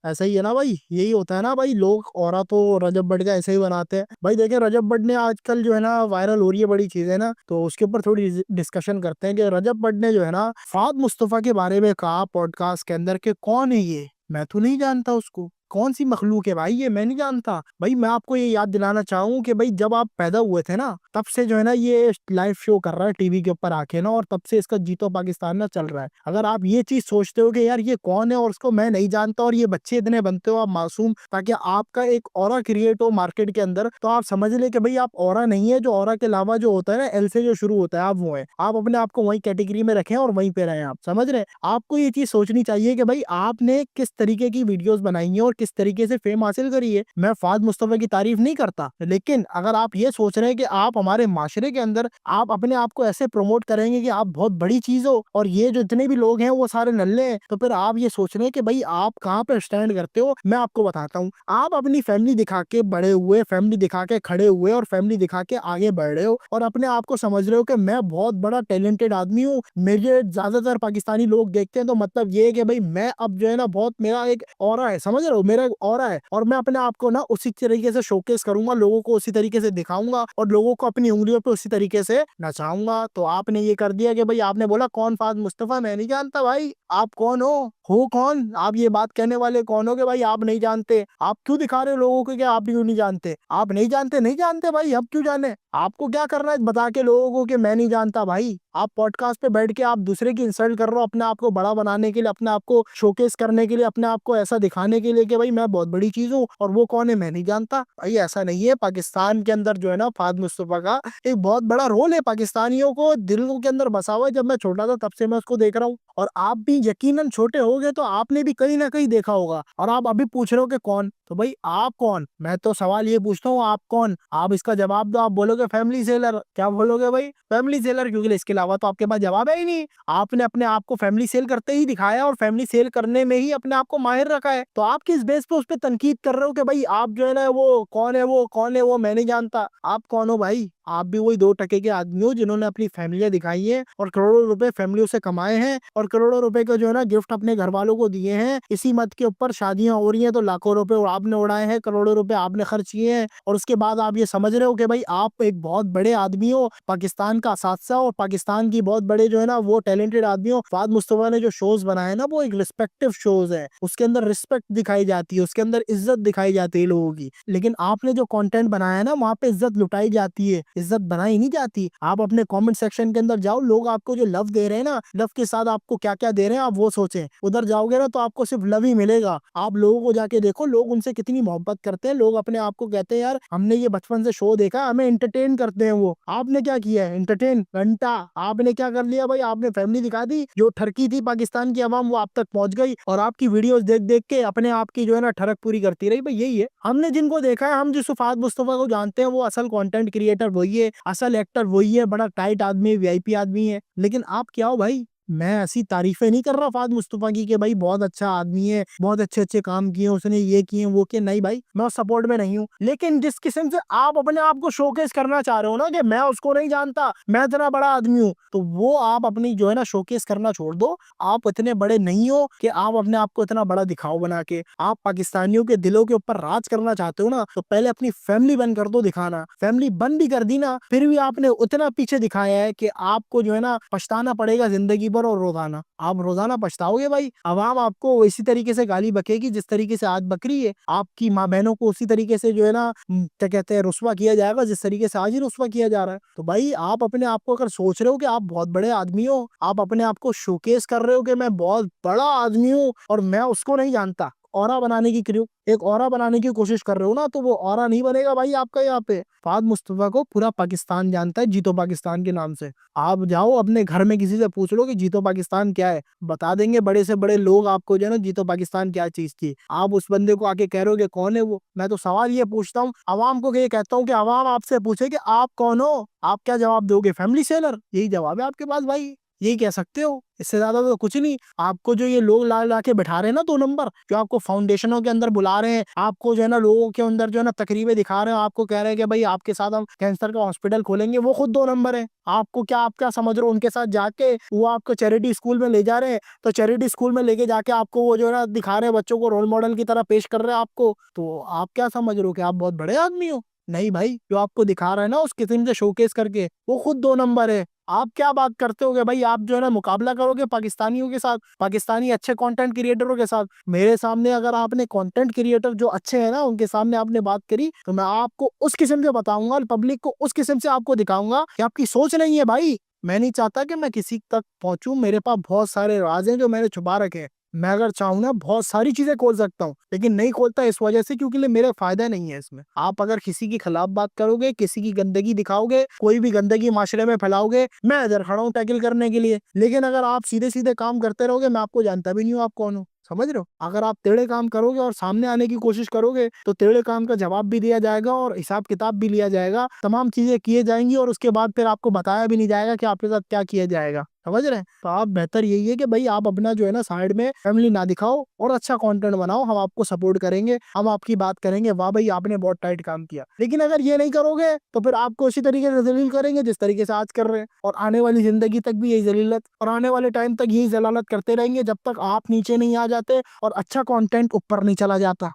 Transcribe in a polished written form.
ऐसा ही है ना भाई, यही होता है ना भाई, लोग औरा तो रजब बट का ऐसे ही बनाते हैं भाई। देखे रजब बट ने आजकल जो है ना वायरल हो रही है बड़ी चीजें ना, तो उसके ऊपर थोड़ी डिस्कशन करते हैं कि रजब बट ने जो है ना फाद मुस्तफा के बारे में कहा पॉडकास्ट के अंदर कि कौन है ये, मैं तो नहीं जानता उसको, कौन सी मखलूक है भाई ये, मैं नहीं जानता भाई। मैं आपको ये याद दिलाना चाहूँ कि भाई जब आप पैदा हुए थे ना, तब से जो है ना ये लाइव शो कर रहा है टीवी के ऊपर आके ना, और तब से इसका जीतो पाकिस्तान ना चल रहा है। अगर आप ये चीज सोचते हो कि यार ये कौन है और उसको मैं नहीं जानता, और ये बच्चे इतने बनते हो आप मासूम ताकि आपका एक ऑरा क्रिएट हो मार्केट के अंदर, तो आप समझ ले कि भाई आप ऑरा नहीं है। जो ऑरा के अलावा जो होता है ना, एल से जो शुरू होता है, आप वो है। आप अपने आप को वही कैटेगरी में रखें और वहीं पे रहें, आप समझ रहे हैं। आपको ये चीज सोचनी चाहिए कि भाई आपने किस तरीके की वीडियोस बनाई है और किस तरीके से फेम हासिल करी है। मैं फाद मुस्तफा की तारीफ नहीं करता, लेकिन अगर आप ये सोच रहे हैं कि आप हमारे माशरे के अंदर आप अपने आप को ऐसे प्रमोट करेंगे कि आप बहुत बड़ी चीज हो और ये जो इतने भी लोग हैं वो सारे नल्ले हैं, तो फिर आप ये सोच रहे हैं कि भाई आप कहाँ पे स्टैंड करते हो। मैं आपको बताता हूँ, आप अपनी फैमिली दिखा के बड़े हुए, फैमिली दिखा के खड़े हुए और फैमिली दिखा के आगे बढ़ रहे हो, और अपने आप को समझ रहे हो कि मैं बहुत बड़ा टैलेंटेड आदमी हूँ, मुझे ज्यादातर पाकिस्तानी लोग देखते हैं, तो मतलब ये है कि भाई मैं अब जो है ना बहुत मेरा एक ऑरा है, समझ रहे हो, मेरा एक ऑरा है, और मैं अपने आप को ना उसी तरीके से शोकेस करूंगा, लोगों को उसी तरीके से दिखाऊंगा और लोगों को अपनी उंगलियों पे उसी तरीके से नचाऊंगा। तो आपने ये कर दिया कि भाई आपने बोला कौन फाद मुस्तफा, मैं नहीं जानता भाई आप कौन हो कौन, आप ये बात कहने वाले कौन हो कि भाई आप नहीं जानते। आप क्यों दिखा रहे हो लोगों को कि आप भी क्यों नहीं जानते, आप नहीं जानते, नहीं जानते भाई, अब क्यों जाने, आपको क्या करना है बता के लोगों को कि मैं नहीं जानता भाई। आप पॉडकास्ट पे बैठ के आप दूसरे की इंसल्ट कर रहे हो अपने आप को बड़ा बनाने के लिए, अपने आप को शोकेस करने के लिए, अपने आप को ऐसा दिखाने के लिए कि भाई मैं बहुत बड़ी चीज हूँ, और वो कौन है मैं नहीं जानता। भाई ऐसा नहीं है, पाकिस्तान के अंदर जो है ना फाद मुस्तफा का एक बहुत बड़ा रोल है, पाकिस्तानियों को दिलों के अंदर बसा हुआ है। जब मैं छोटा था तब से मैं उसको देख रहा हूँ, और आप भी यकीनन छोटे होगे तो आपने भी कहीं ना कहीं देखा होगा, और आप अभी पूछ रहे हो कि कौन, तो भाई आप कौन, मैं तो सवाल ये पूछता हूँ आप कौन, आप इसका जवाब दो। आप बोलोगे फैमिली सेलर, क्या बोलोगे भाई, फैमिली सेलर, क्योंकि इसके अलावा तो आपके पास जवाब है ही नहीं। आपने अपने आप को फैमिली सेल करते ही दिखाया और फैमिली सेल करने में ही अपने आप को माहिर रखा है, तो आप किस बेस पे उस पर तनकीद कर रहे हो कि भाई आप जो है ना वो कौन है, वो कौन है, वो मैं नहीं जानता। आप कौन हो भाई, आप भी वही 2 टके के आदमी हो जिन्होंने अपनी फैमिलियां दिखाई है और करोड़ों रुपए फैमिलियों से कमाए हैं, और करोड़ों रुपए का जो है ना गिफ्ट अपने घर वालों को दिए हैं। इसी मत के ऊपर शादियां हो रही हैं तो लाखों रुपए आपने उड़ाए हैं, करोड़ों रुपए आपने खर्च किए हैं, और उसके बाद आप ये समझ रहे हो कि भाई आप एक बहुत बड़े आदमी हो, पाकिस्तान का असासा और पाकिस्तान की बहुत बड़े जो है ना वो टैलेंटेड आदमी हो। फाद मुस्तफा ने जो शोज बनाए ना वो एक रिस्पेक्टिव शोज है, उसके अंदर रिस्पेक्ट दिखाई जाती है, उसके अंदर इज्जत दिखाई जाती है लोगों की। लेकिन आपने जो कंटेंट बनाया है ना वहाँ पे इज्जत लुटाई जाती है, इज्जत बनाई नहीं जाती। आप अपने कमेंट सेक्शन के अंदर जाओ, लोग आपको जो लव दे रहे हैं ना, लव के साथ आपको क्या क्या दे रहे हैं आप वो सोचें। उधर जाओगे ना तो आपको सिर्फ लव ही मिलेगा। आप लोगों को जाके देखो, लोग उनसे कितनी मोहब्बत करते हैं, लोग अपने आप को कहते हैं यार हमने ये बचपन से शो देखा, हमें एंटरटेन करते हैं। वो आपने क्या किया है, एंटरटेन घंटा आपने क्या कर लिया भाई, आपने फैमिली दिखा दी, जो ठरकी थी पाकिस्तान की आवाम वो आप तक पहुंच गई, और आपकी वीडियोस देख देख के अपने आप की जो है ना ठरक पूरी करती रही। भाई यही है, हमने जिनको देखा है, हम जिस फाद मुस्तफा को जानते हैं वो असल कंटेंट क्रिएटर वही है, असल एक्टर वही है, बड़ा टाइट आदमी, वीआईपी आदमी है। लेकिन आप क्या हो भाई, मैं ऐसी तारीफें नहीं कर रहा फाद मुस्तफा की कि भाई बहुत अच्छा आदमी है, बहुत अच्छे अच्छे काम किए उसने, ये किए वो किए, नहीं भाई मैं उस सपोर्ट में नहीं हूँ। लेकिन जिस किस्म से आप अपने आप को शोकेस करना चाह रहे हो ना कि मैं उसको नहीं जानता, मैं इतना बड़ा आदमी हूँ, तो वो आप अपनी जो है ना शोकेस करना छोड़ दो। आप इतने बड़े नहीं हो कि आप अपने आप को इतना बड़ा दिखाओ बना के। आप पाकिस्तानियों के दिलों के ऊपर राज करना चाहते हो ना, तो पहले अपनी फैमिली बंद कर दो दिखाना। फैमिली बंद भी कर दी ना, फिर भी आपने उतना पीछे दिखाया है कि आपको जो है ना पछताना पड़ेगा जिंदगी भर, और रोजाना आप रोजाना पछताओगे भाई। अवाम आपको इसी तरीके से गाली बकेगी जिस तरीके से आज बकरी है, आपकी माँ बहनों को उसी तरीके से जो है ना क्या कहते हैं रुस्वा किया जाएगा जिस तरीके से आज ही रुस्वा किया जा रहा है। तो भाई आप अपने आप को अगर सोच रहे हो कि आप बहुत बड़े आदमी हो, आप अपने आप को शोकेस कर रहे हो कि मैं बहुत बड़ा आदमी हूँ और मैं उसको नहीं जानता, ऑरा बनाने की क्यों एक ऑरा बनाने की कोशिश कर रहे हो ना, तो वो ऑरा नहीं बनेगा भाई आपका। यहाँ पे फाद मुस्तफा को पूरा पाकिस्तान जानता है जीतो पाकिस्तान के नाम से। आप जाओ अपने घर में किसी से पूछ लो कि जीतो पाकिस्तान क्या है, बता देंगे बड़े से बड़े लोग आपको जो है ना जीतो पाकिस्तान क्या चीज थी। आप उस बंदे को आके कह रहे हो कि कौन है वो। मैं तो सवाल ये पूछता हूँ आवाम को, कि ये कहता हूँ कि आवाम आपसे पूछे कि आप कौन हो, आप क्या जवाब दोगे, फैमिली सेलर, यही जवाब है आपके पास भाई। यही कह सकते हो, इससे ज्यादा तो कुछ नहीं। आपको जो ये लोग ला ला के बैठा रहे हैं ना 2 नंबर, जो आपको फाउंडेशनों के अंदर बुला रहे हैं, आपको जो है ना लोगों के अंदर जो है ना तकरीबें दिखा रहे हैं, आपको कह रहे हैं कि भाई आपके साथ हम कैंसर का हॉस्पिटल खोलेंगे, वो खुद 2 नंबर है। आपको क्या, आप क्या समझ रहे हो, उनके साथ जाके वो आपको चैरिटी स्कूल में ले जा रहे हैं, तो चैरिटी स्कूल में लेके जाके आपको वो जो है ना दिखा रहे हैं, बच्चों को रोल मॉडल की तरह पेश कर रहे हैं आपको, तो आप क्या समझ रहे हो कि आप बहुत बड़े आदमी हो? नहीं भाई, जो आपको दिखा रहा है ना उस किस्म से शोकेस करके, वो खुद 2 नंबर है। आप क्या बात करते होगे भाई, आप जो है ना मुकाबला करोगे पाकिस्तानियों के साथ, पाकिस्तानी अच्छे कंटेंट क्रिएटरों के साथ। मेरे सामने अगर आपने कंटेंट क्रिएटर जो अच्छे हैं ना उनके सामने आपने बात करी, तो मैं आपको उस किस्म से बताऊंगा, पब्लिक को उस किस्म से आपको दिखाऊंगा कि आपकी सोच नहीं है भाई। मैं नहीं चाहता कि मैं किसी तक पहुंचूं, मेरे पास बहुत सारे राज हैं जो मैंने छुपा रखे हैं। मैं अगर चाहूँ ना बहुत सारी चीजें खोल सकता हूँ, लेकिन नहीं खोलता इस वजह से क्योंकि मेरा फायदा नहीं है इसमें। आप अगर किसी के खिलाफ बात करोगे, किसी की गंदगी दिखाओगे, कोई भी गंदगी माशरे में फैलाओगे, मैं इधर खड़ा हूँ टैकल करने के लिए। लेकिन अगर आप सीधे सीधे काम करते रहोगे, मैं आपको जानता भी नहीं हूँ आप कौन हो, समझ रहे हो? अगर आप टेढ़े काम करोगे और सामने आने की कोशिश करोगे, तो टेढ़े काम का जवाब भी दिया जाएगा और हिसाब किताब भी लिया जाएगा, तमाम चीजें किए जाएंगी, और उसके बाद फिर आपको बताया भी नहीं जाएगा कि आपके साथ क्या किया जाएगा, समझ रहे हैं? तो आप बेहतर यही है कि भाई आप अपना जो है ना साइड में फैमिली ना दिखाओ और अच्छा कंटेंट बनाओ, हम आपको सपोर्ट करेंगे, हम आपकी बात करेंगे, वाह भाई आपने बहुत टाइट काम किया। लेकिन अगर ये नहीं करोगे तो फिर आपको इसी तरीके से जलील करेंगे जिस तरीके से आज कर रहे हैं, और आने वाली जिंदगी तक भी यही जलीलत और आने वाले टाइम तक यही जलालत करते रहेंगे, जब तक आप नीचे नहीं आ जाते और अच्छा कंटेंट ऊपर नहीं चला जाता।